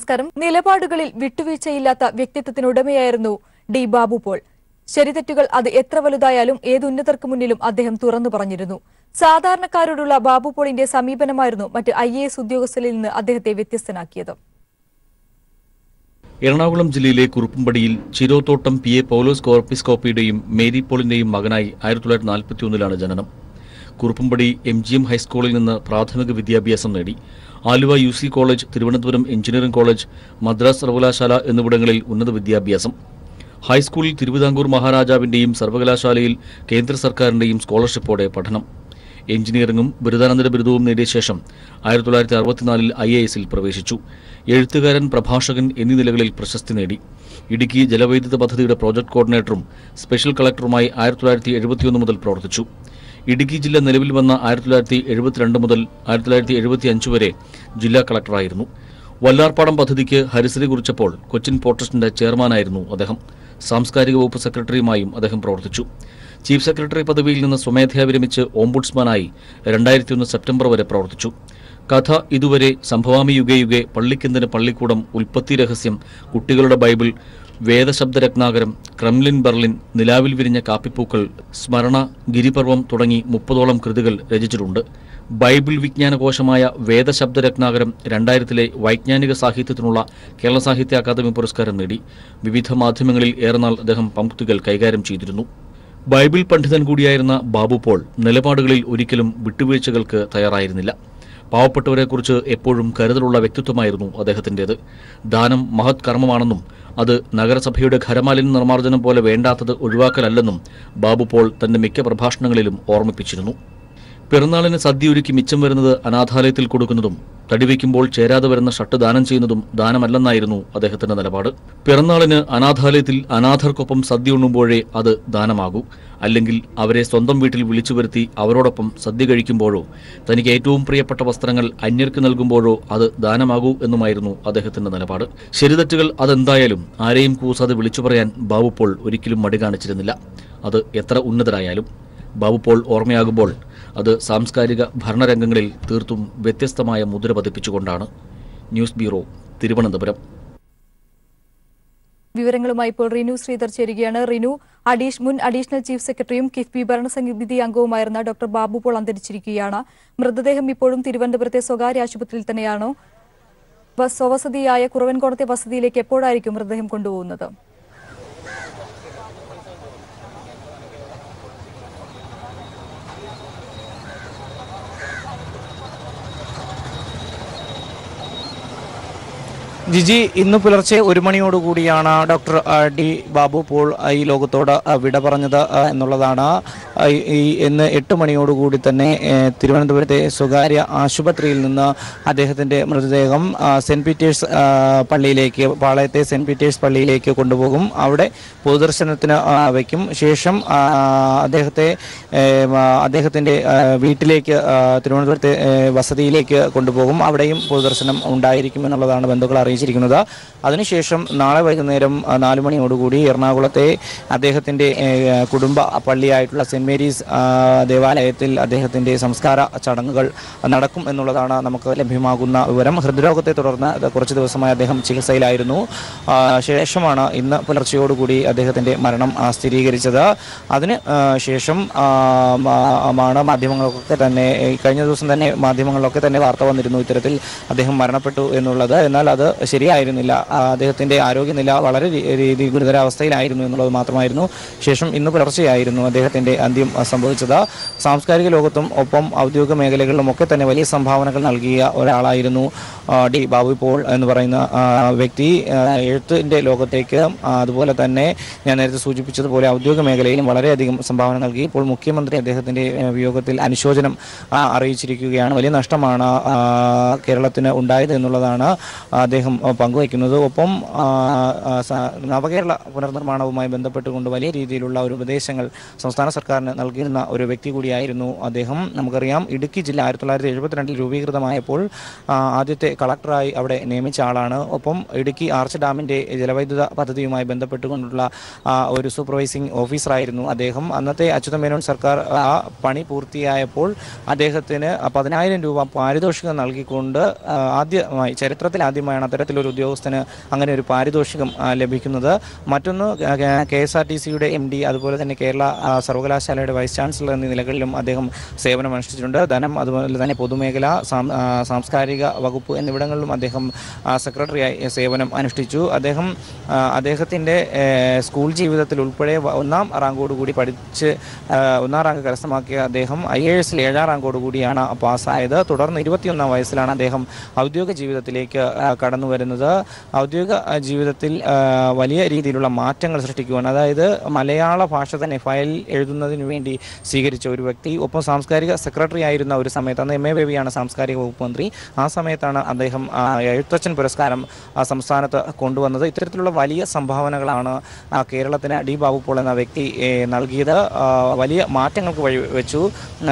നമസ്കാരം. നിലപാടുകളിൽ വിട്ടുവീഴ്ചയില്ലാത്ത വ്യക്തിത്വത്തിനുടമയായിരുന്നു ഡി ബാബു പോൾ. ശരിതെറ്റുകൾ അത് എത്ര വലുതായാലും ഏത് ഉന്നതർക്ക് മുന്നിലും അദ്ദേഹം തുറന്നു പറഞ്ഞിരുന്നു. സാധാരണക്കാരോടുള്ള ബാബു പോളിന്റെ സമീപനമായിരുന്നു മറ്റ് IAS ഉദ്യോഗസ്ഥരിൽ നിന്ന് അദ്ദേഹത്തെ വ്യത്യസ്തനാക്കിയത്. എറണാകുളം ജില്ലയിലെ കുറുപ്പുംപടിയിൽ ചിരോത്തോട്ടം PA പൗലോസ് കോർപ്പിസ്കോപ്പിയുടെയും മേരി പോളിന്റെയും മകനായി 1941 ജനനം. കുറുപ്പുംപടി MGM ഹൈസ്കൂളിൽ നിന്ന് പ്രാഥമിക വിദ്യാഭ്യാസം നേടി. Aluva UC college, Thiruvananthapuram engineering college, Madras സർവകലാശാല എന്നിവിടങ്ങളിൽ ഉന്നത വിദ്യാഭ്യാസം. ഹൈസ്കൂളിൽ തിരുവിതാംകൂർ മഹാരാജാവിന്റെയും സർവകലാശാലയിൽ കേന്ദ്ര സർക്കാരിന്റെയും സ്കോളർഷിപ്പോടെ പഠനം. എഞ്ചിനീയറിംഗും ബിരുദാനന്തര ബിരുദവും നേടിയ ശേഷം 1964 IASൽ പ്രവേശിച്ചു. എഴുത്തുകാരൻ, പ്രഭാഷകൻ എന്നീ നിലകളിൽ പ്രശസ്തി നേടി. ഇടുക്കി ജലവൈദ്യുത പദ്ധതിയുടെ പ്രോജക്ട് കോർഡിനേറ്ററും സ്പെഷ്യൽ കളക്ടറുമായി 1971 മുതൽ പ്രവർത്തിച്ചു. ഇടുക്കി ജില്ല നിലവിൽ വന്ന 1972 മുതൽ 1975 വരെ ജില്ലാ കളക്ടറായിരുന്നു. വല്ലാർപാടം പദ്ധതിക്ക് ഹരിശ്രീ കുറിച്ചപ്പോൾ കൊച്ചിൻ പോർട്ട് ട്രസ്റ്റിന്റെ ചെയർമാനായിരുന്നു അദ്ദേഹം. സാംസ്കാരിക വകുപ്പ് സെക്രട്ടറിയുമായും അദ്ദേഹം പ്രവർത്തിച്ചു. ചീഫ് സെക്രട്ടറി പദവിയിൽ നിന്ന് സ്വമേധയാ വിരമിച്ച് ഓംബുഡ്സ്മാനായി 2001 സെപ്റ്റംബർ വരെ പ്രവർത്തിച്ചു. കഥ ഇതുവരെ, സംഭവാമി യുഗേ യുഗേ, പള്ളിക്കെന്തിന് പള്ളിക്കൂടം, ഉൽപ്പത്തി രഹസ്യം, കുട്ടികളുടെ ബൈബിൾ, വേദശബ്ദരത്നാകരം, ക്രെംലിൻ ബെർലിൻ, നിലാവിൽ വിരിഞ്ഞ കാപ്പിപ്പൂക്കൾ, സ്മരണ, ഗിരിപർവം തുടങ്ങി 30ഓളം കൃതികൾ രചിച്ചിട്ടുണ്ട്. ബൈബിൾ വിജ്ഞാനകോശമായ വേദശബ്ദരത്നാകരം 2000 വൈജ്ഞാനിക സാഹിത്യത്തിനുള്ള കേരള സാഹിത്യ അക്കാദമി പുരസ്കാരം നേടി. വിവിധ മാധ്യമങ്ങളിൽ ഏറെനാൾ അദ്ദേഹം പംക്തികൾ കൈകാര്യം ചെയ്തിരുന്നു. ബൈബിൾ പണ്ഡിതൻ കൂടിയായിരുന്ന ബാബു പോൾ നിലപാടുകളിൽ ഒരിക്കലും വിട്ടുവീഴ്ചകൾക്ക് തയ്യാറായിരുന്നില്ല. പാവപ്പെട്ടവരെക്കുറിച്ച് എപ്പോഴും കരുതലുള്ള വ്യക്തിത്വമായിരുന്നു അദ്ദേഹത്തിൻ്റേത്. ദാനം മഹത് കർമ്മമാണെന്നും അത് നഗരസഭയുടെ ഖരമാലിന്യ നിർമ്മാർജ്ജനം പോലെ വേണ്ടാത്തത് ഒഴിവാക്കലല്ലെന്നും ബാബു പോൾ തന്റെ മിക്ക പ്രഭാഷണങ്ങളിലും ഓർമ്മിപ്പിച്ചിരുന്നു. പിറന്നാളിന് സദ്യയൊരുക്കി മിച്ചം വരുന്നത് അനാഥാലയത്തിൽ കൊടുക്കുന്നതും തടിവയ്ക്കുമ്പോൾ ചേരാതെ വരുന്ന ഷർട്ട് ദാനം ചെയ്യുന്നതും ദാനമല്ലെന്നായിരുന്നു അദ്ദേഹത്തിന്റെ നിലപാട്. പിറന്നാളിന് അനാഥാലയത്തിൽ അനാഥർക്കൊപ്പം സദ്യ ഉണ്ണുമ്പോഴേ അത് ദാനമാകൂ, അല്ലെങ്കിൽ അവരെ സ്വന്തം വീട്ടിൽ വിളിച്ചു വരുത്തി അവരോടൊപ്പം സദ്യ കഴിക്കുമ്പോഴോ തനിക്ക് ഏറ്റവും പ്രിയപ്പെട്ട വസ്ത്രങ്ങൾ അന്യർക്ക് നൽകുമ്പോഴോ അത് ദാനമാകൂ എന്നുമായിരുന്നു അദ്ദേഹത്തിന്റെ നിലപാട്. ശരിതെറ്റുകൾ അതെന്തായാലും ആരെയും കൂസാതെ വിളിച്ചു പറയാൻ ബാബു പോൾ ഒരിക്കലും മടി കാണിച്ചിരുന്നില്ല. അത് എത്ര ഉന്നതരായാലും. ബാബു പോൾ ഓർമ്മയാകുമ്പോൾ അത് സാംസ്കാരിക ഭരണരംഗങ്ങളിൽ തീർത്തും വ്യത്യസ്തമായ മുദ്ര പതിപ്പിച്ചുകൊണ്ടാണ്. News bureau, Thiruvananthapuram. വിവരങ്ങളുമായി ഇപ്പോൾ റിനു ശ്രീധർ ചേരുകയാണ്. റിനു, മുൻ അഡീഷണൽ ചീഫ് സെക്രട്ടറിയും കിഫ്ബി ഭരണസമിതി അംഗവുമായിരുന്ന ഡോക്ടർ ബാബു പോൾ അന്തരിച്ചിരിക്കുകയാണ്. മൃതദേഹം ഇപ്പോഴും തിരുവനന്തപുരത്തെ സ്വകാര്യ ആശുപത്രിയിൽ തന്നെയാണോ? സ്വവസതിയായ കുറവൻകോണത്തെ വസതിയിലേക്ക് എപ്പോഴായിരിക്കും മൃതദേഹം കൊണ്ടുപോകുന്നത്? ജിജി, ഇന്ന് പുലർച്ചെ 1 മണിയോടുകൂടിയാണ് ഡോക്ടർ ഡി ബാബു പോൾ ഈ ലോകത്തോട് വിട പറഞ്ഞത് എന്നുള്ളതാണ്. ഇന്ന് 8 മണിയോടുകൂടി തന്നെ തിരുവനന്തപുരത്തെ സ്വകാര്യ ആശുപത്രിയിൽ നിന്ന് അദ്ദേഹത്തിൻ്റെ മൃതദേഹം സെൻറ്റ് പീറ്റേഴ്സ് പള്ളിയിലേക്ക്, പാളയത്തെ സെൻറ്റ് പീറ്റേഴ്സ് പള്ളിയിലേക്ക് കൊണ്ടുപോകും. അവിടെ പൊതുദർശനത്തിന് വയ്ക്കും. ശേഷം അദ്ദേഹത്തിൻ്റെ വീട്ടിലേക്ക്, തിരുവനന്തപുരത്തെ വസതിയിലേക്ക് കൊണ്ടുപോകും. അവിടെയും പൊതുദർശനം ഉണ്ടായിരിക്കും എന്നുള്ളതാണ് ബന്ധുക്കൾ അറിയിച്ചിരിക്കുന്നത്. അതിനുശേഷം നാളെ വൈകുന്നേരം 4 മണിയോടുകൂടി എറണാകുളത്തെ അദ്ദേഹത്തിൻ്റെ കുടുംബ പള്ളിയായിട്ടുള്ള സെൻറ്റ് മേരീസ് ദേവാലയത്തിൽ അദ്ദേഹത്തിൻ്റെ സംസ്കാര ചടങ്ങുകൾ നടക്കും എന്നുള്ളതാണ് നമുക്ക് ലഭ്യമാകുന്ന വിവരം. ഹൃദ്രോഗത്തെ തുടർന്ന് കുറച്ച് ദിവസമായി അദ്ദേഹം ചികിത്സയിലായിരുന്നു. ശേഷമാണ് ഇന്ന് പുലർച്ചയോടുകൂടി അദ്ദേഹത്തിൻ്റെ മരണം സ്ഥിരീകരിച്ചത്. അതിന് ശേഷം മാധ്യമങ്ങളൊക്കെ തന്നെ, കഴിഞ്ഞ ദിവസം തന്നെ മാധ്യമങ്ങളിലൊക്കെ തന്നെ വാർത്ത വന്നിരുന്നു ഇത്തരത്തിൽ അദ്ദേഹം മരണപ്പെട്ടു എന്നുള്ളത്. എന്നാൽ അത് ശരിയായിരുന്നില്ല. അദ്ദേഹത്തിൻ്റെ ആരോഗ്യനില വളരെ ഗുരുതരാവസ്ഥയിലായിരുന്നു എന്നുള്ളത് മാത്രമായിരുന്നു. ശേഷം ഇന്ന് പുലർച്ചെയായിരുന്നു അദ്ദേഹത്തിൻ്റെ അന്ത്യം സംഭവിച്ചത്. സാംസ്കാരിക ലോകത്തും ഒപ്പം ഔദ്യോഗിക മേഖലകളിലും ഒക്കെ തന്നെ വലിയ സംഭാവനകൾ നൽകിയ ഒരാളായിരുന്നു ഡി ബാബു പോൾ എന്ന് പറയുന്ന വ്യക്തി. എഴുത്തിൻ്റെ ലോകത്തേക്ക്, അതുപോലെ തന്നെ ഞാൻ നേരത്തെ സൂചിപ്പിച്ചതുപോലെ ഔദ്യോഗിക മേഖലയിലും വളരെയധികം സംഭാവന നൽകി. ഇപ്പോൾ മുഖ്യമന്ത്രി അദ്ദേഹത്തിൻ്റെ വിയോഗത്തിൽ അനുശോചനം അറിയിച്ചിരിക്കുകയാണ്. വലിയ നഷ്ടമാണ് കേരളത്തിന് ഉണ്ടായത് എന്നുള്ളതാണ് അദ്ദേഹം പങ്കുവയ്ക്കുന്നത്. ഒപ്പം നവകേരള പുനർനിർമ്മാണവുമായി ബന്ധപ്പെട്ടുകൊണ്ട് വലിയ രീതിയിലുള്ള ഒരു ഉപദേശങ്ങൾ സംസ്ഥാന സർക്കാരിന് നൽകിയിരുന്ന ഒരു വ്യക്തി കൂടിയായിരുന്നു അദ്ദേഹം. നമുക്കറിയാം, ഇടുക്കി ജില്ല 1972 രൂപീകൃതമായപ്പോൾ ആദ്യത്തെ കളക്ടറായി അവിടെ നിയമിച്ച ആളാണ്. ഒപ്പം ഇടുക്കി ആർച്ച് ഡാമിൻ്റെ ജലവൈദ്യുത പദ്ധതിയുമായി ബന്ധപ്പെട്ടുകൊണ്ടുള്ള ഒരു സൂപ്പർവൈസിംഗ് ഓഫീസറായിരുന്നു അദ്ദേഹം. അന്നത്തെ അച്യുതമേനോൻ സർക്കാർ ആ പണി പൂർത്തിയായപ്പോൾ അദ്ദേഹത്തിന് 10,000 രൂപ പാരിതോഷികം നൽകിക്കൊണ്ട് ചരിത്രത്തിൽ ആദ്യമായാണ് അത്തരത്തിൽ ഇത്തരത്തിലൊരു ഉദ്യോഗസ്ഥന് അങ്ങനെ ഒരു പാരിതോഷികം ലഭിക്കുന്നത്. മറ്റൊന്ന് KSRTCയുടെ MD അതുപോലെ തന്നെ കേരള സർവകലാശാലയുടെ വൈസ് ചാൻസലർ എന്നീ നിലകളിലും അദ്ദേഹം സേവനമനുഷ്ഠിച്ചിട്ടുണ്ട്. ധനം അതുപോലെ തന്നെ പൊതുമേഖല, സാംസ്കാരിക വകുപ്പ് എന്നിവിടങ്ങളിലും അദ്ദേഹം സെക്രട്ടറിയായി സേവനം അനുഷ്ഠിച്ചു. അദ്ദേഹത്തിൻ്റെ സ്കൂൾ ജീവിതത്തിൽ ഉൾപ്പെടെ 1ാം റാങ്കോടുകൂടി പഠിച്ച് 1ാം റാങ്ക് കരസ്ഥമാക്കിയ അദ്ദേഹം IAS-ൽ 7ാം റാങ്കോടുകൂടിയാണ് പാസ്സായത്. തുടർന്ന് 21ാം വയസ്സിലാണ് അദ്ദേഹം ഔദ്യോഗിക ജീവിതത്തിലേക്ക് കടന്നു വരുന്നത്. ഔദ്യോഗിക ജീവിതത്തിൽ വലിയ രീതിയിലുള്ള മാറ്റങ്ങൾ സൃഷ്ടിക്കുവാൻ, അതായത് മലയാള ഭാഷ തന്നെ ഫയൽ എഴുതുന്നതിന് വേണ്ടി സ്വീകരിച്ച ഒരു വ്യക്തി. ഒപ്പം സാംസ്കാരിക സെക്രട്ടറി ആയിരുന്ന ഒരു സമയത്ത്, അന്ന് MA ബേബിയാണ് സാംസ്കാരിക വകുപ്പ് മന്ത്രി, ആ സമയത്താണ് അദ്ദേഹം എഴുത്തച്ഛൻ പുരസ്കാരം സംസ്ഥാനത്ത് കൊണ്ടുവന്നത്. ഇത്തരത്തിലുള്ള വലിയ സംഭാവനകളാണ് കേരളത്തിന് D. ബാബു പോൾ എന്ന വ്യക്തി നൽകിയത്. വലിയ മാറ്റങ്ങൾക്ക് വഴിവെച്ചു.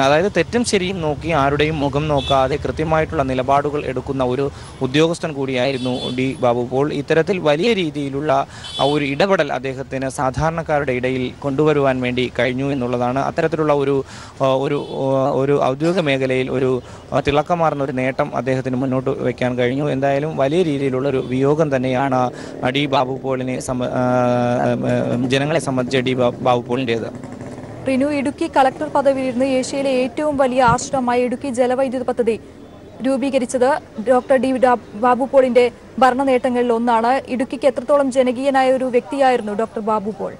അതായത് തെറ്റും ശരിയും നോക്കി ആരുടെയും മുഖം നോക്കാതെ കൃത്യമായിട്ടുള്ള നിലപാടുകൾ എടുക്കുന്ന ഒരു ഉദ്യോഗസ്ഥൻ കൂടിയായിരുന്നു D. ബാബു പോൾ. ഇത്തരത്തിൽ വലിയ രീതിയിലുള്ള ഒരു ഇടപെടൽ അദ്ദേഹത്തിന് സാധാരണക്കാരുടെ ഇടയിൽ കൊണ്ടുവരുവാൻ വേണ്ടി കഴിഞ്ഞു എന്നുള്ളതാണ്. അത്തരത്തിലുള്ള ഒരു ഔദ്യോഗിക മേഖലയിൽ ഒരു തിളക്കമാർന്ന ഒരു നേട്ടം അദ്ദേഹത്തിന് മുന്നോട്ട് വയ്ക്കാൻ കഴിഞ്ഞു. എന്തായാലും വലിയ രീതിയിലുള്ള ഒരു വിയോഗം തന്നെയാണ് D. ബാബു പോളിനെ ജനങ്ങളെ സംബന്ധിച്ച് D. ബാബു പോളിൻ്റേത്. റിനു, ഇടുക്കി കളക്ടർ പദവിയിലിരുന്ന് ഏഷ്യയിലെ ഏറ്റവും വലിയ ആശ്രമമായ ഇടുക്കി ജലവൈദ്യുത പദ്ധതി രൂപീകരിച്ചത് ഡോക്ടർ D. ബാബു പോളിന്റെ ഭരണ നേട്ടങ്ങളിൽ ഒന്നാണ്. ഇടുക്കിക്ക് എത്രത്തോളം ജനകീയനായ ഒരു വ്യക്തിയായിരുന്നു ഡോക്ടർ ബാബു പോൾ?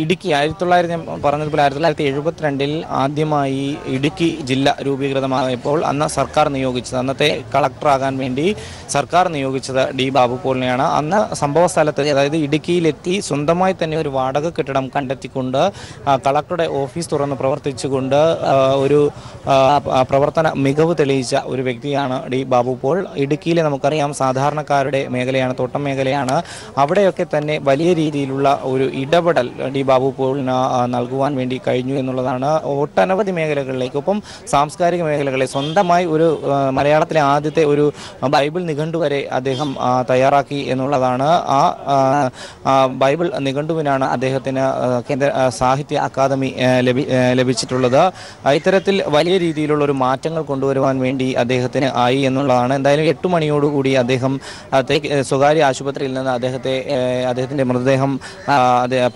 ഇടുക്കി 1972 ആദ്യമായി ഇടുക്കി ജില്ല രൂപീകൃതമായപ്പോൾ അന്ന് സർക്കാർ നിയോഗിച്ചത്, അന്നത്തെ കളക്ടറാകാൻ വേണ്ടി സർക്കാർ നിയോഗിച്ചത് D. ബാബു പോളിനെയാണ്. അന്ന് സംഭവ സ്ഥലത്ത്, അതായത് ഇടുക്കിയിലെത്തി സ്വന്തമായി തന്നെ ഒരു വാടക കെട്ടിടം കണ്ടെത്തിക്കൊണ്ട് കളക്ടറുടെ ഓഫീസ് തുറന്ന് പ്രവർത്തിച്ചുകൊണ്ട് ഒരു പ്രവർത്തന മികവ് തെളിയിച്ച ഒരു വ്യക്തിയാണ് D. ബാബു പോൾ. ഇടുക്കിയിലെ നമുക്കറിയാം സാധാരണക്കാരുടെ മേഖലയാണ്, തോട്ടം മേഖലയാണ്. അവിടെയൊക്കെ തന്നെ വലിയ രീതിയിലുള്ള ഒരു ഇടപെടൽ D. ബാബു പോളിന് നൽകുവാൻ വേണ്ടി കഴിഞ്ഞു എന്നുള്ളതാണ്. ഒട്ടനവധി മേഖലകളിലേക്ക്, ഒപ്പം സാംസ്കാരിക മേഖലകളെ സ്വന്തമായി ഒരു മലയാളത്തിലെ ആദ്യത്തെ ഒരു ബൈബിൾ നിഘണ്ടു വരെ അദ്ദേഹം തയ്യാറാക്കി എന്നുള്ളതാണ്. ആ ബൈബിൾ നിഘണ്ടുവിനാണ് അദ്ദേഹത്തിന് കേന്ദ്ര സാഹിത്യ അക്കാദമി ലഭിച്ചിട്ടുള്ളത്. ഇത്തരത്തിൽ വലിയ രീതിയിലുള്ള ഒരു മാറ്റങ്ങൾ കൊണ്ടുവരുവാൻ വേണ്ടി അദ്ദേഹത്തിന് ആയി എന്നുള്ളതാണ്. എന്തായാലും 8 മണിയോടുകൂടി അദ്ദേഹം സ്വകാര്യ ആശുപത്രിയിൽ നിന്ന് അദ്ദേഹത്തിൻ്റെ മൃതദേഹം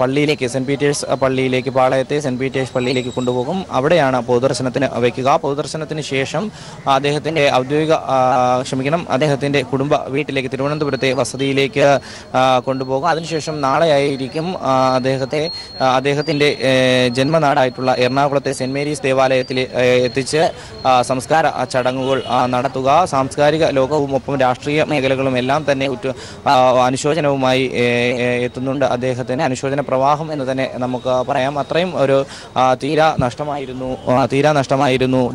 പള്ളിയിലേക്ക്, സെന്റ് പീറ്റേഴ്സ് പള്ളിയിലേക്ക്, പാളയത്തെ സെന്റ് പീറ്റേഴ്സ് പള്ളിയിലേക്ക് കൊണ്ടുപോകും. അവിടെയാണ് പൊതുദർശനത്തിന് വയ്ക്കുക. പൊതുദർശനത്തിന് ശേഷം അദ്ദേഹത്തിൻ്റെ കുടുംബ വീട്ടിലേക്ക്, തിരുവനന്തപുരത്തെ വസതിയിലേക്ക് കൊണ്ടുപോകും. അതിനുശേഷം നാളെയായിരിക്കും അദ്ദേഹത്തിൻ്റെ ജന്മനാടായിട്ടുള്ള എറണാകുളത്തെ സെന്റ് മേരീസ് ദേവാലയത്തിൽ എത്തിച്ച് സംസ്കാര ചടങ്ങുകൾ നടത്തുക. സാംസ്കാരിക ലോകവും ഒപ്പം രാഷ്ട്രീയ മേഖലകളും എല്ലാം തന്നെ അനുശോചനവുമായി എത്തുന്നുണ്ട്. അദ്ദേഹത്തിന് അനുശോചന പ്രവാഹം എന്ന് തന്നെ നമുക്ക് പറയാം. അത്രയും ഒരു തീരാ നഷ്ടമായിരുന്നു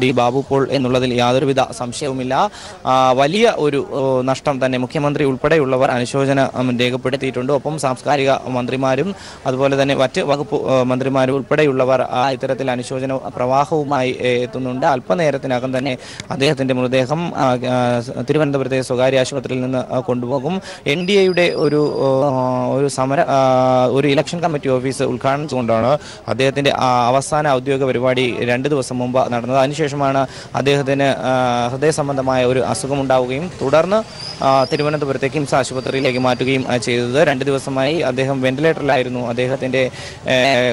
D. ബാബു പോൾ എന്നുള്ളതിൽ യാതൊരുവിധ സംശയവുമില്ല. വലിയ ഒരു നഷ്ടം തന്നെ മുഖ്യമന്ത്രി ഉൾപ്പെടെയുള്ളവർ അനുശോചനം രേഖപ്പെടുത്തിയിട്ടുണ്ട്. ഒപ്പം സാംസ്കാരിക മന്ത്രിമാരും അതുപോലെ തന്നെ മറ്റ് വകുപ്പ് മന്ത്രിമാരും ഉൾപ്പെടെയുള്ളവർ ഇത്തരത്തിൽ അനുശോചന പ്രവാഹവുമായി എത്തുന്നുണ്ട്. അല്പനേരത്തിനകം തന്നെ അദ്ദേഹത്തിൻ്റെ മൃതദേഹം തിരുവനന്തപുരത്തെ സ്വകാര്യ ആശുപത്രിയിൽ നിന്ന് കൊണ്ടുപോകും. NDAയുടെ ഒരു ഇലക്ഷൻ കമ്മിറ്റി ഓഫീസ് ഉദ്ഘാടനം ചെയ്തുകൊണ്ടാണ് അദ്ദേഹത്തിൻ്റെ അവസാന ഔദ്യോഗിക പരിപാടി 2 ദിവസം മുമ്പ് നടന്നത്. അതിനുശേഷമാണ് അദ്ദേഹത്തിന് ഹൃദയ സംബന്ധമായ ഒരു അസുഖമുണ്ടാവുകയും തുടർന്ന് തിരുവനന്തപുരത്തെ കിംസ് ആശുപത്രിയിലേക്ക് മാറ്റുകയും ചെയ്തത്. 2 ദിവസമായി അദ്ദേഹം വെന്റിലേറ്ററിലായിരുന്നു. അദ്ദേഹത്തിൻ്റെ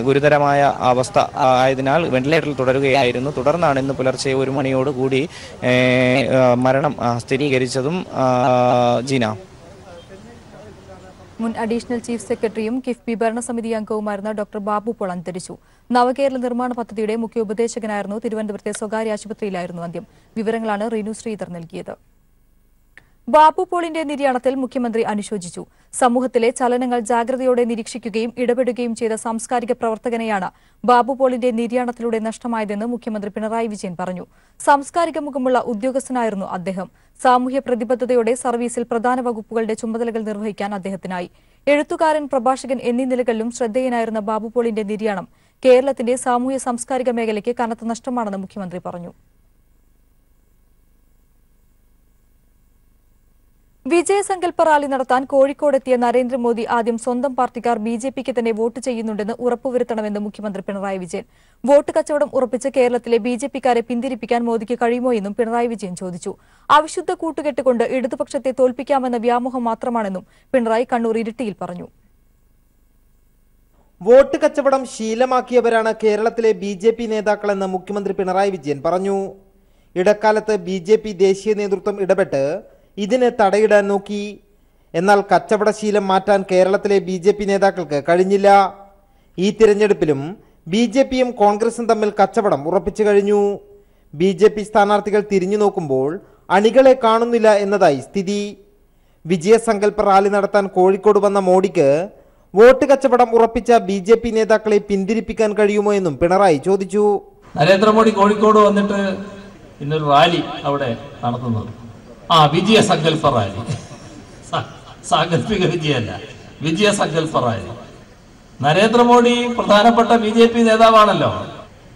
ഗുരുതരമായ അവസ്ഥ ആയതിനാൽ വെന്റിലേറ്ററിൽ തുടരുകയായിരുന്നു. തുടർന്നാണ് ഇന്ന് പുലർച്ചെ 1 മണിയോടുകൂടി മരണം സ്ഥിരീകരിച്ചതും. ജീന, മുൻ അഡീഷണൽ ചീഫ് സെക്രട്ടറിയും കിഫ്ബി ഭരണസമിതി അംഗവുമായിരുന്ന ഡോക്ടർ ബാബു പോൾ അന്തരിച്ചു. നവകേരള നിർമ്മാണ പദ്ധതിയുടെ മുഖ്യ ഉപദേശകനായിരുന്നു. തിരുവനന്തപുരത്തെ സ്വകാര്യ ആശുപത്രിയിലായിരുന്നു അന്ത്യം. വിവരങ്ങളാണ് റീനു ശ്രീധർ നൽകിയത്. ബാബു പോളിന്റെ നിര്യാണത്തിൽ മുഖ്യമന്ത്രി അനുശോചിച്ചു. സമൂഹത്തിലെ ചലനങ്ങൾ ജാഗ്രതയോടെ നിരീക്ഷിക്കുകയും ഇടപെടുകയും ചെയ്ത സാംസ്കാരിക പ്രവർത്തകനെയാണ് ബാബു പോളിന്റെ നിര്യാണത്തിലൂടെ നഷ്ടമായതെന്ന് മുഖ്യമന്ത്രി പിണറായി വിജയൻ പറഞ്ഞു. സാംസ്കാരിക മുഖമുള്ള ഉദ്യോഗസ്ഥനായിരുന്നു അദ്ദേഹം. സാമൂഹ്യ പ്രതിബദ്ധതയോടെ സർവീസിൽ പ്രധാന വകുപ്പുകളുടെ ചുമതലകൾ നിർവഹിക്കാൻ അദ്ദേഹത്തിനായി. എഴുത്തുകാരൻ, പ്രഭാഷകൻ എന്നീ നിലകളിലും ശ്രദ്ധേയനായിരുന്ന ബാബു പോളിന്റെ നിര്യാണം കേരളത്തിന്റെ സാമൂഹ്യ സാംസ്കാരിക മേഖലയ്ക്ക് കനത്ത നഷ്ടമാണെന്ന് മുഖ്യമന്ത്രി പറഞ്ഞു. വിജയസങ്കല്പ റാലി നടത്താൻ കോഴിക്കോടെത്തിയ നരേന്ദ്രമോദി ആദ്യം സ്വന്തം പാർട്ടിക്കാർ ബിജെപിക്ക് തന്നെ വോട്ട് ചെയ്യുന്നുണ്ടെന്ന് ഉറപ്പുവരുത്തണമെന്ന് മുഖ്യമന്ത്രി പിണറായി വിജയൻ. വോട്ട് കച്ചവടം ഉറപ്പിച്ച് കേരളത്തിലെ ബിജെപിക്കാരെ പിന്തിരിപ്പിക്കാൻ മോദിക്ക് കഴിയുമോ എന്നും പിണറായി വിജയൻ ചോദിച്ചു. അവിശുദ്ധ കൂട്ടുകെട്ടുകൊണ്ട് ഇടതുപക്ഷത്തെ തോൽപ്പിക്കാമെന്ന വ്യാമോഹം മാത്രമാണെന്നും പിണറായി കണ്ണൂർ ഇരിട്ടിയിൽ പറഞ്ഞു. വോട്ട് കച്ചവടം ശീലമാക്കിയവരാണ് കേരളത്തിലെ ബിജെപി നേതാക്കളെന്ന് മുഖ്യമന്ത്രി പിണറായി വിജയൻ പറഞ്ഞു. ഇടക്കാലത്ത് ബിജെപി ദേശീയ നേതൃത്വം ഇടപെട്ട് ഇതിന് തടയിടാൻ നോക്കി. എന്നാൽ കച്ചവടശീലം മാറ്റാൻ കേരളത്തിലെ ബിജെപി നേതാക്കൾക്ക് കഴിഞ്ഞില്ല. ഈ തിരഞ്ഞെടുപ്പിലും ബിജെപിയും കോൺഗ്രസും തമ്മിൽ കച്ചവടം ഉറപ്പിച്ചു കഴിഞ്ഞു. ബിജെപി സ്ഥാനാർത്ഥികൾ തിരിഞ്ഞു നോക്കുമ്പോൾ അണികളെ കാണുന്നില്ല എന്നതായി സ്ഥിതി. വിജയസങ്കല്പ റാലി നടത്താൻ കോഴിക്കോട് വന്ന മോഡിക്ക് വോട്ട് കച്ചവടം ഉറപ്പിച്ച ബിജെപി നേതാക്കളെ പിന്തിരിപ്പിക്കാൻ കഴിയുമോ എന്നും പിണറായി ചോദിച്ചു. നരേന്ദ്രമോദി കോഴിക്കോട് വന്നിട്ട് ഇന്നൊരു റാലി അവിടെ നടത്തുന്നത് വിജയസങ്കല്പ റാലി, സാങ്കല്പിക വിജയമല്ല, വിജയസങ്കല്പ റാലി. നരേന്ദ്രമോദി പ്രധാനപ്പെട്ട ബിജെപി നേതാവാണല്ലോ.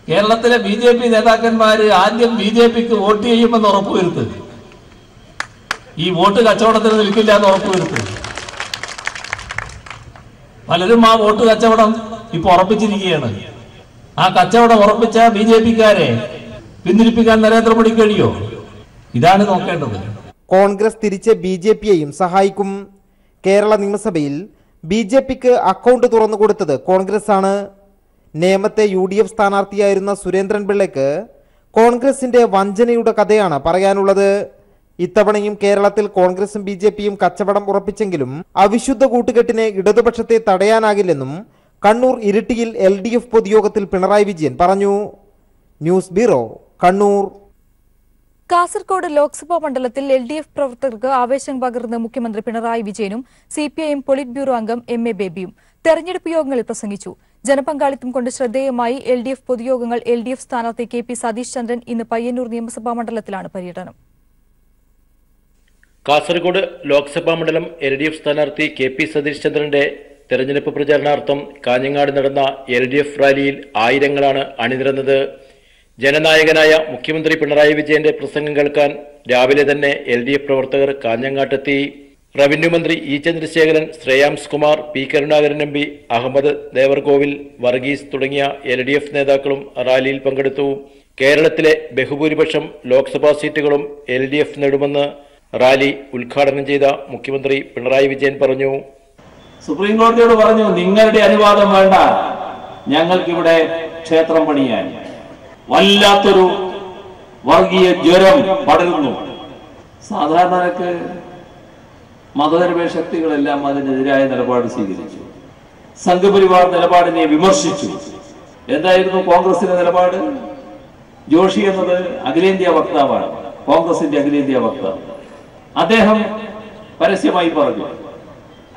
കേരളത്തിലെ ബിജെപി നേതാക്കന്മാര് ആദ്യം ബിജെപിക്ക് വോട്ട് ചെയ്യുമെന്ന് ഉറപ്പുവരുത്തുക, ഈ വോട്ട് കച്ചവടത്തിന് നിൽക്കില്ല എന്ന് ഉറപ്പുവരുത്തുക. പലരും ആ വോട്ട് കച്ചവടം ഇപ്പൊ ഉറപ്പിച്ചിരിക്കുകയാണ്. ആ കച്ചവടം ഉറപ്പിച്ച ബിജെപിക്കാരെ പിന്തിരിപ്പിക്കാൻ നരേന്ദ്രമോദി കഴിയോ? ഇതാണ് നോക്കേണ്ടത്. കോൺഗ്രസ് തിരിച്ച് ബിജെപിയെയും സഹായിക്കും. കേരള നിയമസഭയിൽ ബിജെപിക്ക് അക്കൗണ്ട് തുറന്നു കൊടുത്തത് കോൺഗ്രസ് ആണ്. നേമത്തെ UDF സ്ഥാനാർത്ഥിയായിരുന്ന സുരേന്ദ്രൻ പിള്ളയ്ക്ക് കോൺഗ്രസിന്റെ വഞ്ചനയുടെ കഥയാണ് പറയാനുള്ളത്. ഇത്തവണയും കേരളത്തിൽ കോൺഗ്രസും ബിജെപിയും കച്ചവടം ഉറപ്പിച്ചെങ്കിലും അവിശുദ്ധ കൂട്ടുകെട്ടിനെ ഇടതുപക്ഷത്തെ തടയാനാകില്ലെന്നും കണ്ണൂർ ഇരിട്ടിയിൽ LDF പൊതുയോഗത്തിൽ പിണറായി വിജയൻ പറഞ്ഞു. News bureau, Kannur. കാസർകോട് ലോക്സഭാ മണ്ഡലത്തിൽ LDF പ്രവർത്തകർക്ക് ആവേശം പകർന്ന് മുഖ്യമന്ത്രി പിണറായി വിജയനും CPIM പൊളിറ്റ് ബ്യൂറോ അംഗം MA ബേബിയും തെരഞ്ഞെടുപ്പ് യോഗങ്ങളിൽ പ്രസംഗിച്ചു. ജനപങ്കാളിത്തം കൊണ്ട് ശ്രദ്ധേയമായി LDF പൊതുയോഗങ്ങൾ. LDF സ്ഥാനാർത്ഥി KP സതീഷ് ചന്ദ്രൻ ഇന്ന് പയ്യന്നൂർ നിയമസഭാ മണ്ഡലത്തിലാണ് പര്യടനം. കാസർഗോഡ് ലോക്സഭാ മണ്ഡലം LDF സ്ഥാനാർത്ഥി KP സതീഷ് ചന്ദ്രന്റെ തെരഞ്ഞെടുപ്പ് പ്രചാരണാർത്ഥം കാഞ്ഞങ്ങാട് നടന്ന LDF റാലിയിൽ ആയിരങ്ങളാണ് അണിനിരന്നത്. ജനനായകനായ മുഖ്യമന്ത്രി പിണറായി വിജയന്റെ പ്രസംഗം കേൾക്കാൻ രാവിലെ തന്നെ LDF പ്രവർത്തകർ കാഞ്ഞങ്ങാട്ടെത്തി. റവന്യൂ മന്ത്രി E Chandrasekharan, Shreyams Kumar, P Karunakaran MP, Ahammed Devarkovil, Varghese തുടങ്ങിയ LDF നേതാക്കളും റാലിയിൽ പങ്കെടുത്തു. കേരളത്തിലെ ബഹുഭൂരിപക്ഷം ലോക്സഭാ സീറ്റുകളും LDF നേടുമെന്ന് റാലി ഉദ്ഘാടനം ചെയ്ത മുഖ്യമന്ത്രി പിണറായി വിജയൻ പറഞ്ഞു. സുപ്രീം കോടതിയോട് പറഞ്ഞു, നിങ്ങളുടെ അനുവാദം വേണ്ട, ഞങ്ങൾക്കിവിടെ ക്ഷേത്രം പണിയാൻ. വല്ലാത്തൊരു വർഗീയ ജ്വരം പടരുന്നു. സാധാരണക്ക് മതനിരപേക്ഷ ശക്തികളെല്ലാം അതിനെതിരായ നിലപാട് സ്വീകരിച്ചു. സംഘപരിവാർ നിലപാടിനെ വിമർശിച്ചു. എന്തായിരുന്നു കോൺഗ്രസിന്റെ നിലപാട്? ജോഷി എന്നത് അഖിലേന്ത്യാ വക്താവാണ്, കോൺഗ്രസിന്റെ അഖിലേന്ത്യാ വക്താവ്. അദ്ദേഹം പരസ്യമായി പറഞ്ഞു,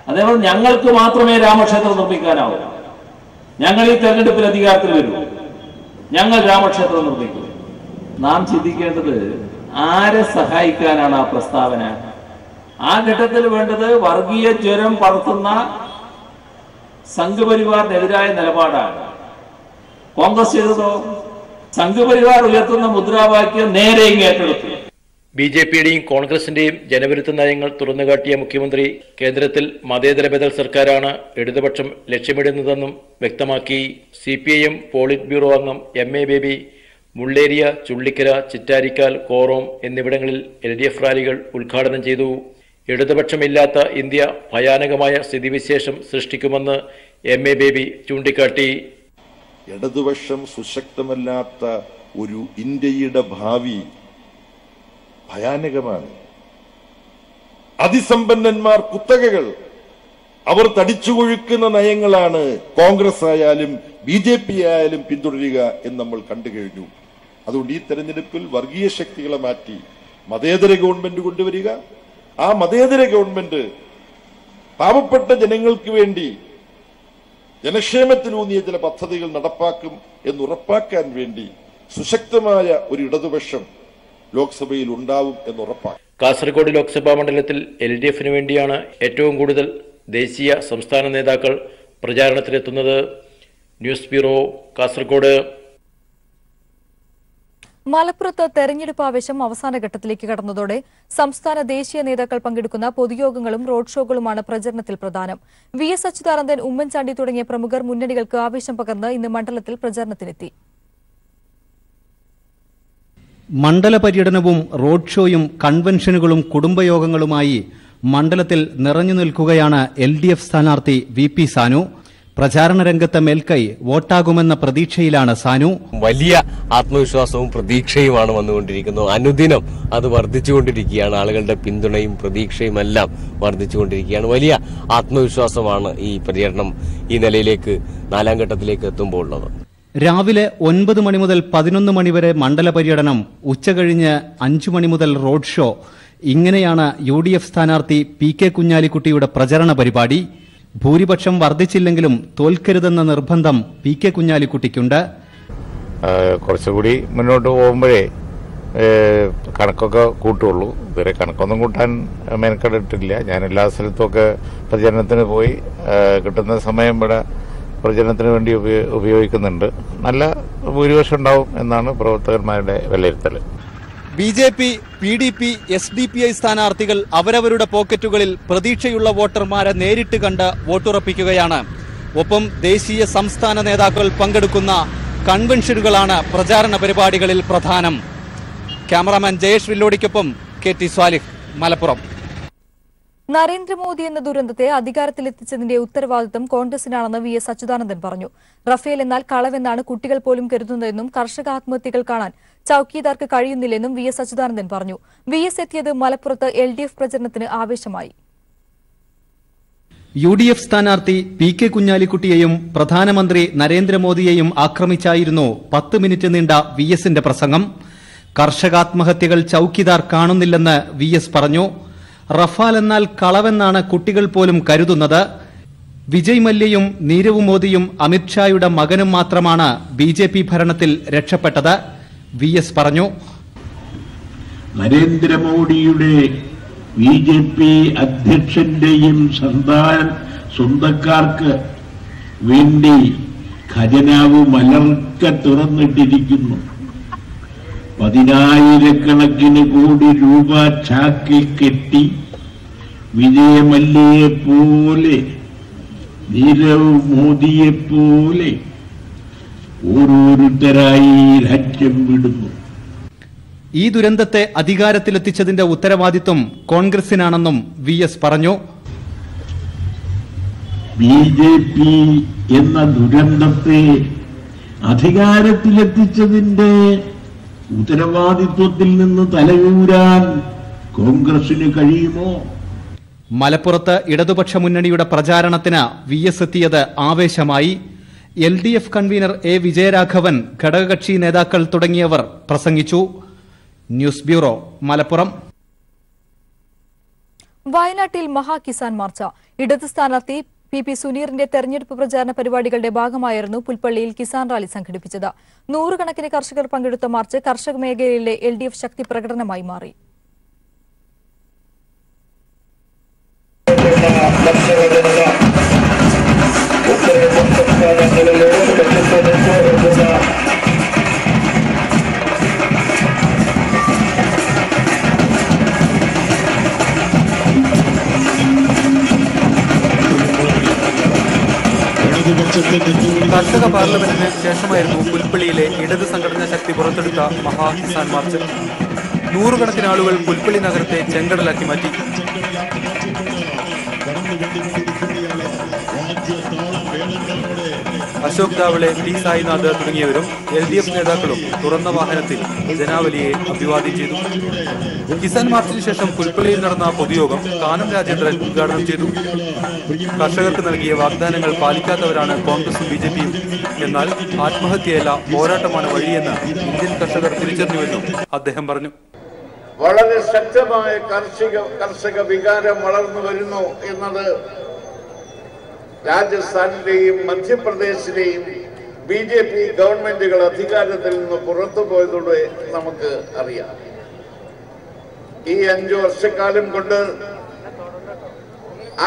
അതേപോലെ ഞങ്ങൾക്ക് മാത്രമേ രാമക്ഷേത്രം നിർമ്മിക്കാനാവൂ, ഞങ്ങൾ ഈ തെരഞ്ഞെടുപ്പിൽ അധികാരത്തിൽ വരൂ, ഞങ്ങൾ രാമക്ഷേത്രം നിർമ്മിക്കും. നാം ചിന്തിക്കേണ്ടത് ആരെ സഹായിക്കാനാണ് ആ പ്രസ്താവന? ആ ഘട്ടത്തിൽ വേണ്ടത് വർഗീയ ജ്വരം പടർത്തുന്ന സംഘപരിവാറിനെതിരായ നിലപാടാണ്. കോൺഗ്രസ് ചെയ്തതോ സംഘപരിവാർ ഉയർത്തുന്ന മുദ്രാവാക്യം നേരെ ഏറ്റെടുത്തു. ബിജെപിയുടെയും കോൺഗ്രസിന്റെയും ജനവിരുദ്ധ നയങ്ങൾ തുറന്നുകാട്ടിയ മുഖ്യമന്ത്രി കേന്ദ്രത്തിൽ മതേതര ബദൽ സർക്കാരാണ് ഇടതുപക്ഷം ലക്ഷ്യമിടുന്നതെന്നും വ്യക്തമാക്കി. CPIM പോളിറ്റ് ബ്യൂറോ അംഗം MA ബേബി മുള്ളേരിയ, ചുള്ളിക്കര, ചിറ്റാരിക്കാൽ, കോറോം എന്നിവിടങ്ങളിൽ LDF റാലികൾ ഉദ്ഘാടനം ചെയ്തു. ഇടതുപക്ഷമില്ലാത്ത ഇന്ത്യ ഭയാനകമായ സ്ഥിതിവിശേഷം സൃഷ്ടിക്കുമെന്ന് MA ബേബി ചൂണ്ടിക്കാട്ടി. ഇടതുപക്ഷം സുശക്തമല്ലാത്ത ഒരു ഇന്ത്യയുടെ ഭാവി ഭയാനകമാണ്. അതിസമ്പന്നന്മാർ കുത്തകകൾ, അവർ തടിച്ചുകൊഴുക്കുന്ന നയങ്ങളാണ് കോൺഗ്രസ് ആയാലും BJP ആയാലും പിന്തുടരുക എന്ന് നമ്മൾ കണ്ടു കഴിഞ്ഞു. അതുകൊണ്ട് ഈ തെരഞ്ഞെടുപ്പിൽ വർഗീയ ശക്തികളെ മാറ്റി മതേതര ഗവൺമെന്റ് കൊണ്ടുവരിക. ആ മതേതര ഗവൺമെന്റ് പാവപ്പെട്ട ജനങ്ങൾക്ക് വേണ്ടി ജനക്ഷേമത്തിലൂന്നിയ ചില പദ്ധതികൾ നടപ്പാക്കും എന്നുറപ്പാക്കാൻ വേണ്ടി സുശക്തമായ ഒരു ഇടതുപക്ഷം ലോക്സഭയിൽ ഉണ്ടാവും എന്നുറപ്പാക്കും. കാസർഗോഡ് ലോക്സഭാ മണ്ഡലത്തിൽ LDFന് വേണ്ടിയാണ് ഏറ്റവും കൂടുതൽ ദേശീയ സംസ്ഥാന നേതാക്കൾ പ്രചാരണത്തിലെത്തുന്നത്. News bureau, Kasaragod. മലപ്പുറത്ത് തെരഞ്ഞെടുപ്പ് ആവേശം അവസാന ഘട്ടത്തിലേക്ക് കടന്നതോടെ സംസ്ഥാന ദേശീയ നേതാക്കൾ പങ്കെടുക്കുന്ന പൊതുയോഗങ്ങളും റോഡ് ഷോകളുമാണ് പ്രചരണത്തിൽ പ്രധാനം. വി.എസ്. അച്യുതാനന്ദൻ, ഉമ്മൻചാണ്ടി തുടങ്ങിയ പ്രമുഖർ മുന്നണികൾക്ക് ആവേശം പകർന്ന് ഇന്ന് മണ്ഡലത്തിൽ പ്രചാരണത്തിനെത്തി. മണ്ഡല പര്യടനവും റോഡ് ഷോയും കൺവെൻഷനുകളും കുടുംബയോഗങ്ങളുമായി മണ്ഡലത്തിൽ നിറഞ്ഞു നിൽക്കുകയാണ് LDF സ്ഥാനാർത്ഥി VP സാനു. പ്രചാരണ രംഗത്തെ മേൽക്കൈ വോട്ടാകുമെന്ന പ്രതീക്ഷയിലാണ് സാനു. വലിയ ആത്മവിശ്വാസവും പ്രതീക്ഷയുമാണ് വന്നുകൊണ്ടിരിക്കുന്നത്. അനുദിനം അത് വർദ്ധിച്ചുകൊണ്ടിരിക്കുകയാണ്. ആളുകളുടെ പിന്തുണയും പ്രതീക്ഷയും എല്ലാം വർദ്ധിച്ചുകൊണ്ടിരിക്കുകയാണ്. വലിയ ആത്മവിശ്വാസമാണ് ഈ പര്യടനം ഈ നിലയിലേക്ക് 4ാം ഘട്ടത്തിലേക്ക് എത്തുമ്പോൾ ഉള്ളത്. രാവിലെ 9 മണി മുതൽ 11 മണി വരെ മണ്ഡല പര്യടനം, ഉച്ചകഴിഞ്ഞ് 5 മണി മുതൽ റോഡ് ഷോ. ഇങ്ങനെയാണ് UDF സ്ഥാനാർത്ഥി PK കുഞ്ഞാലിക്കുട്ടിയുടെ പ്രചരണ പരിപാടി. ഭൂരിപക്ഷം വർദ്ധിച്ചില്ലെങ്കിലും തോൽക്കരുതെന്ന നിർബന്ധം PK കുഞ്ഞാലിക്കുട്ടിക്കുണ്ട്. കുറച്ചുകൂടി മുന്നോട്ട് പോകുമ്പോഴേ കണക്കൊക്കെ കൂട്ടുള്ളൂ. ഇതുവരെ കണക്കൊന്നും കൂട്ടാൻ മെനക്കെട്ടിട്ടില്ല. ഞാൻ എല്ലാ സ്ഥലത്തുമൊക്കെ പ്രചരണത്തിന് പോയി കിട്ടുന്ന സമയം ഇവിടെ പ്രചരണത്തിന് വേണ്ടി ഉപയോഗിക്കുന്നുണ്ട്. നല്ല ഭൂരിപക്ഷം ഉണ്ടാവും എന്നാണ് പ്രവർത്തകന്മാരുടെ വിലയിരുത്തൽ. BJP, PDP, SDPI സ്ഥാനാർത്ഥികൾ അവരവരുടെ പോക്കറ്റുകളിൽ പ്രതീക്ഷയുള്ള വോട്ടർമാരെ നേരിട്ട് കണ്ട് വോട്ടുറപ്പിക്കുകയാണ്. ഒപ്പം ദേശീയ സംസ്ഥാന നേതാക്കൾ പങ്കെടുക്കുന്ന കൺവെൻഷനുകളാണ് പ്രചാരണ പരിപാടികളിൽ പ്രധാനം. Cameraman Jayesh വില്ലോടിക്കൊപ്പം KT Swalih, Malappuram. നരേന്ദ്രമോദി എന്ന ദുരന്തത്തെ അധികാരത്തിലെത്തിച്ചതിന്റെ ഉത്തരവാദിത്തം കോൺഗ്രസിനാണെന്ന് വി.എസ്. അച്യുതാനന്ദൻ പറഞ്ഞു. റഫേൽ എന്നാൽ കളവെന്നാണ് കുട്ടികൾ പോലും കരുതുന്നതെന്നും കർഷക ആത്മഹത്യകൾ കാണാൻ ചൌക്കിദാർക്ക് കഴിയുന്നില്ലെന്നും വി.എസ്. അച്യുതാനന്ദൻ പറഞ്ഞു. വി.എസ്. എത്തിയത് മലപ്പുറത്ത് LDF പ്രചരണത്തിന് ആവേശമായി. UDF സ്ഥാനാർത്ഥി PK കുഞ്ഞാലിക്കുട്ടിയെയും പ്രധാനമന്ത്രി നരേന്ദ്രമോദിയെയും ആക്രമിച്ചായിരുന്നു 10 മിനിറ്റ് നീണ്ട VSന്റെ പ്രസംഗം. കർഷകാത്മഹത്യകൾ ചൌക്കിദാർ കാണുന്നില്ലെന്ന് VS പറഞ്ഞു. റഫാൽ എന്നാൽ കളവെന്നാണ് കുട്ടികൾ പോലും കരുതുന്നത്. വിജയ് മല്യയും നീരവ് മോദിയും അമിത്ഷായുടെ മകനും മാത്രമാണ് BJP ഭരണത്തിൽ രക്ഷപ്പെട്ടത്. VS പറഞ്ഞു. നരേന്ദ്രമോദിയുടെ BJP അധ്യക്ഷന്റെയും സ്വന്തക്കാർക്ക് വേണ്ടി ഖജനാവ് മലർക്ക തുറന്നിട്ടിരിക്കുന്നു. 10,000 കോടി രൂപ ചാക്കിൽ കെട്ടി വിജയ് മല്യയെ പോലെ നീരവ് മോദിയെ പോലെ ഓരോരുത്തരായി രാജ്യം വിടുന്നു. ഈ ദുരന്തത്തെ അധികാരത്തിലെത്തിച്ചതിന്റെ ഉത്തരവാദിത്വം കോൺഗ്രസിനാണെന്നും VS പറഞ്ഞു. BJP എന്ന ദുരന്തത്തെ അധികാരത്തിലെത്തിച്ചതിന്റെ ഉത്തരവാദിത്വത്തിൽ നിന്ന് തലയൂരാൻ കോൺഗ്രസിന് കഴിയുമോ? മലപ്പുറത്ത് ഇടതുപക്ഷ മുന്നണിയുടെ പ്രചാരണത്തിന് VS എത്തിയത് ആവേശമായി. LDF convener A. വിജയരാഘവൻ, ഘടകകക്ഷി നേതാക്കൾ തുടങ്ങിയവർ പ്രസംഗിച്ചു. News bureau, Malappuram. വയനാട്ടിൽ മഹാകിസാൻ മാർച്ച. ഇടത് സ്ഥാനാർത്ഥി PP സുനീറിന്റെ തെരഞ്ഞെടുപ്പ് പ്രചാരണ പരിപാടികളുടെ ഭാഗമായിരുന്നു പുൽപ്പള്ളിയിൽ കിസാൻ റാലി സംഘടിപ്പിച്ചത്. 100 കണക്കിന് കർഷകർ പങ്കെടുത്ത മാർച്ച് കർഷക മേഖലയിലെ LDF ശക്തി പ്രകടനമായി മാറി. കർഷക പാർലമെന്റിന് ശേഷമായിരുന്നു പുൽപ്പള്ളിയിലെ ഇടത് സംഘടനാ ശക്തി പുറത്തെടുത്ത മഹാകിസാൻ മാർച്ച്. 100 കണക്കിന് ആളുകൾ പുൽപ്പള്ളി നഗരത്തെ ചെങ്കടലാക്കി മാറ്റി. അശോക് ദാവളെ, T. സായിനാഥ് തുടങ്ങിയവരും LDF നേതാക്കളും തുറന്ന വാഹനത്തിൽ ജനാവലിയെ അഭിവാദ്യം ചെയ്തു. കിസാൻ മാർച്ചിന് ശേഷം പുൽപ്പള്ളിയിൽ നടന്ന പൊതുയോഗം കാനം രാജേന്ദ്രൻ ഉദ്ഘാടനം ചെയ്തു. കർഷകർക്ക് നൽകിയ വാഗ്ദാനങ്ങൾ പാലിക്കാത്തവരാണ് കോൺഗ്രസും BJPയും. എന്നാൽ ആത്മഹത്യയല്ല, പോരാട്ടമാണ് വഴിയെന്ന് ഇന്ത്യൻ കർഷകർ തിരിച്ചറിഞ്ഞുവെന്നും അദ്ദേഹം പറഞ്ഞു. വളരെ ശക്തമായ കർഷക വികാരം വളർന്നു വരുന്നു എന്നത് രാജസ്ഥാനിലെയും മധ്യപ്രദേശിലെയും BJP ഗവൺമെന്റുകൾ അധികാരത്തിൽ നിന്ന് പുറത്തുപോയതോടെ നമുക്ക് അറിയാം. ഈ 5 വർഷക്കാലം കൊണ്ട്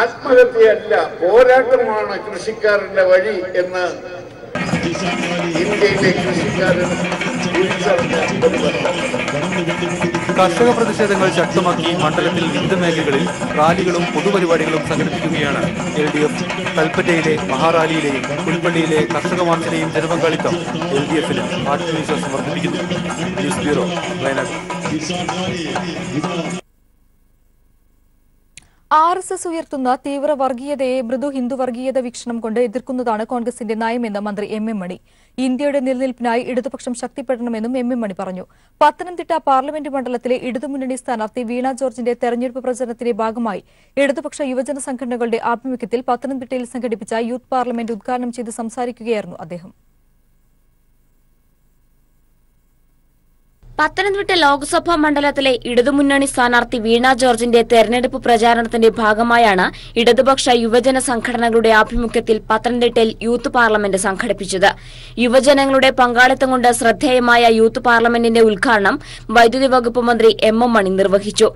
ആത്മഹത്യയല്ല, പോരാട്ടമാണ് കൃഷിക്കാരന്റെ വഴി എന്ന് ഇന്ത്യയിലെ കൃഷിക്കാരൻ തിരിച്ചറിഞ്ഞ ഒരു ബന്ധം. കർഷക പ്രതിഷേധങ്ങൾ ശക്തമാക്കി മണ്ഡലത്തിൽ വിവിധ മേഖലകളിൽ റാലികളും പൊതുപരിപാടികളും സംഘടിപ്പിക്കുകയാണ് LDF. കൽപ്പറ്റയിലെ മഹാറാലിയിലെയും പുൽപ്പള്ളിയിലെ കർഷക മാർച്ചിലെയും ജനപങ്കാളിത്തം LDFന് ആത്മവിശ്വാസം വർദ്ധിപ്പിക്കുന്നു. News bureau, Wayanad. RSS ഉയർത്തുന്ന തീവ്ര വർഗീയതയെ മൃദു ഹിന്ദു വർഗീയത വീക്ഷണം കൊണ്ട് എതിർക്കുന്നതാണ് കോൺഗ്രസിന്റെ നയമെന്ന് മന്ത്രി MM മണി. ഇന്ത്യയുടെ നിലനിൽപ്പിനായി ഇടതുപക്ഷം ശക്തിപ്പെടണമെന്നും MM മണി പറഞ്ഞു. പത്തനംതിട്ട പാർലമെന്റ് മണ്ഡലത്തിലെ ഇടതുമുന്നണി സ്ഥാനാർത്ഥി വീണ ജോർജിന്റെ തെരഞ്ഞെടുപ്പ് പ്രചരണത്തിന്റെ ഭാഗമായി ഇടതുപക്ഷ യുവജന സംഘടനകളുടെ ആഭിമുഖ്യത്തിൽ പത്തനംതിട്ടയിൽ സംഘടിപ്പിച്ച യൂത്ത് പാർലമെന്റ് ഉദ്ഘാടനം ചെയ്ത് സംസാരിക്കുകയായിരുന്നു അദ്ദേഹം. പത്തനംതിട്ട ലോക്സഭാ മണ്ഡലത്തിലെ ഇടതുമുന്നണി സ്ഥാനാർത്ഥി വീണ ജോർജിന്റെ തെരഞ്ഞെടുപ്പ് പ്രചാരണത്തിന്റെ ഭാഗമായാണ് ഇടതുപക്ഷ യുവജന സംഘടനകളുടെ ആഭിമുഖ്യത്തിൽ പത്തനംതിട്ടയിൽ യൂത്ത് പാർലമെന്റ് സംഘടിപ്പിച്ചത്. യുവജനങ്ങളുടെ പങ്കാളിത്തം കൊണ്ട് ശ്രദ്ധേയമായ യൂത്ത് പാർലമെന്റിന്റെ ഉദ്ഘാടനം വൈദ്യുതി വകുപ്പ് മന്ത്രി MM മണി നിർവഹിച്ചു.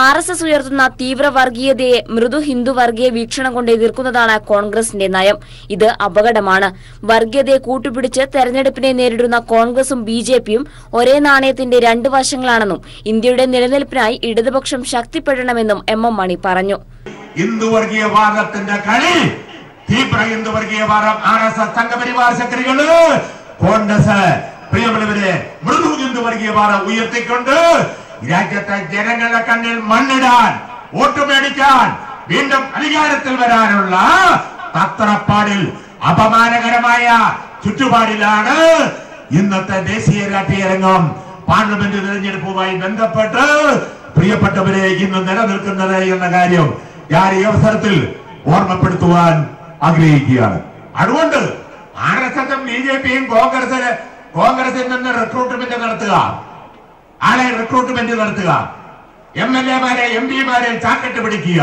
RSS ഉയർത്തുന്ന തീവ്ര വർഗീയതയെ മൃദു ഹിന്ദു വർഗീയ വീക്ഷണം കൊണ്ട് എതിർക്കുന്നതാണ് കോൺഗ്രസിന്റെ നയം. ഇത് അപകടമാണ്. വർഗീയതയെ കൂട്ടുപിടിച്ച് തെരഞ്ഞെടുപ്പിനെ നേരിടുന്ന കോൺഗ്രസും BJPയും ഒരേ നാണയത്തിന്റെ രണ്ട് വശങ്ങളാണെന്നും ഇന്ത്യയുടെ നിലനിൽപ്പിനായി ഇടതുപക്ഷം ശക്തിപ്പെടണമെന്നും MM മണി പറഞ്ഞു. ഹിന്ദു വർഗീയവാദത്തിന്റെ കളി, തീവ്ര ഹിന്ദു വർഗീയവാദം RSS സംഘപരിവാർ ശക്തികള് കോൺഗ്രസ് പ്രിയമുള്ളവരെ മൃദു ഹിന്ദു വർഗീയവാദം ഉയർത്തിക്കൊണ്ട് രാജ്യത്തെ ജനങ്ങളുടെ കണ്ണിൽ മണ്ണിടാൻ, വോട്ട് മേടിക്കാൻ, വീണ്ടും അധികാരത്തിൽ വരാനുള്ള തത്രപ്പാടിൽ അപമാനകരമായ ചുറ്റുപാടിലാണ് ഇന്നത്തെ ദേശീയ രാഷ്ട്രീയ രംഗം. പാർലമെന്റ് തെരഞ്ഞെടുപ്പുമായി ബന്ധപ്പെട്ട് പ്രിയപ്പെട്ടവരെ ഇന്ന് നിലനിൽക്കുന്നത് എന്ന കാര്യം ഞാൻ ഈ അവസരത്തിൽ ഓർമ്മപ്പെടുത്തുവാൻ ആഗ്രഹിക്കുകയാണ്. അതുകൊണ്ട് RSSും BJPയും കോൺഗ്രസിൽ നിന്ന് റിക്രൂട്ട്മെന്റ് നടത്തുക, ആളെ റിക്രൂട്ട്മെന്റ് നടത്തുക, MLA-മാരെ MP-മാരെ ചാക്കിട്ട് പിടിക്കുക.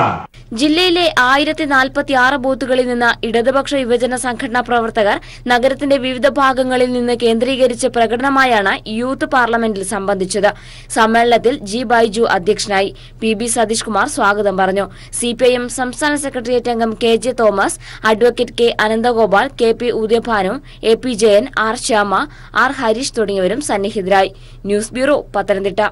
ജില്ലയിലെ 1046 ബൂത്തുകളിൽ നിന്ന് ഇടതുപക്ഷ യുവജന സംഘടനാ പ്രവർത്തകർ നഗരത്തിന്റെ വിവിധ ഭാഗങ്ങളിൽ നിന്ന് കേന്ദ്രീകരിച്ച് പ്രകടനമായാണ് യൂത്ത് പാർലമെന്റിൽ സംബന്ധിച്ചത്. സമ്മേളനത്തിൽ G. ബൈജു അധ്യക്ഷനായി. PB സതീഷ് കുമാർ സ്വാഗതം പറഞ്ഞു. CPIM സംസ്ഥാന സെക്രട്ടേറിയറ്റ് അംഗം KJ Thomas, advocate K. Ananthagopal, KP Udayabhanu, AP Jayan, R. Shyama, R. Harish തുടങ്ങിയവരും സന്നിഹിതരായി. News bureau, Pathanamthitta.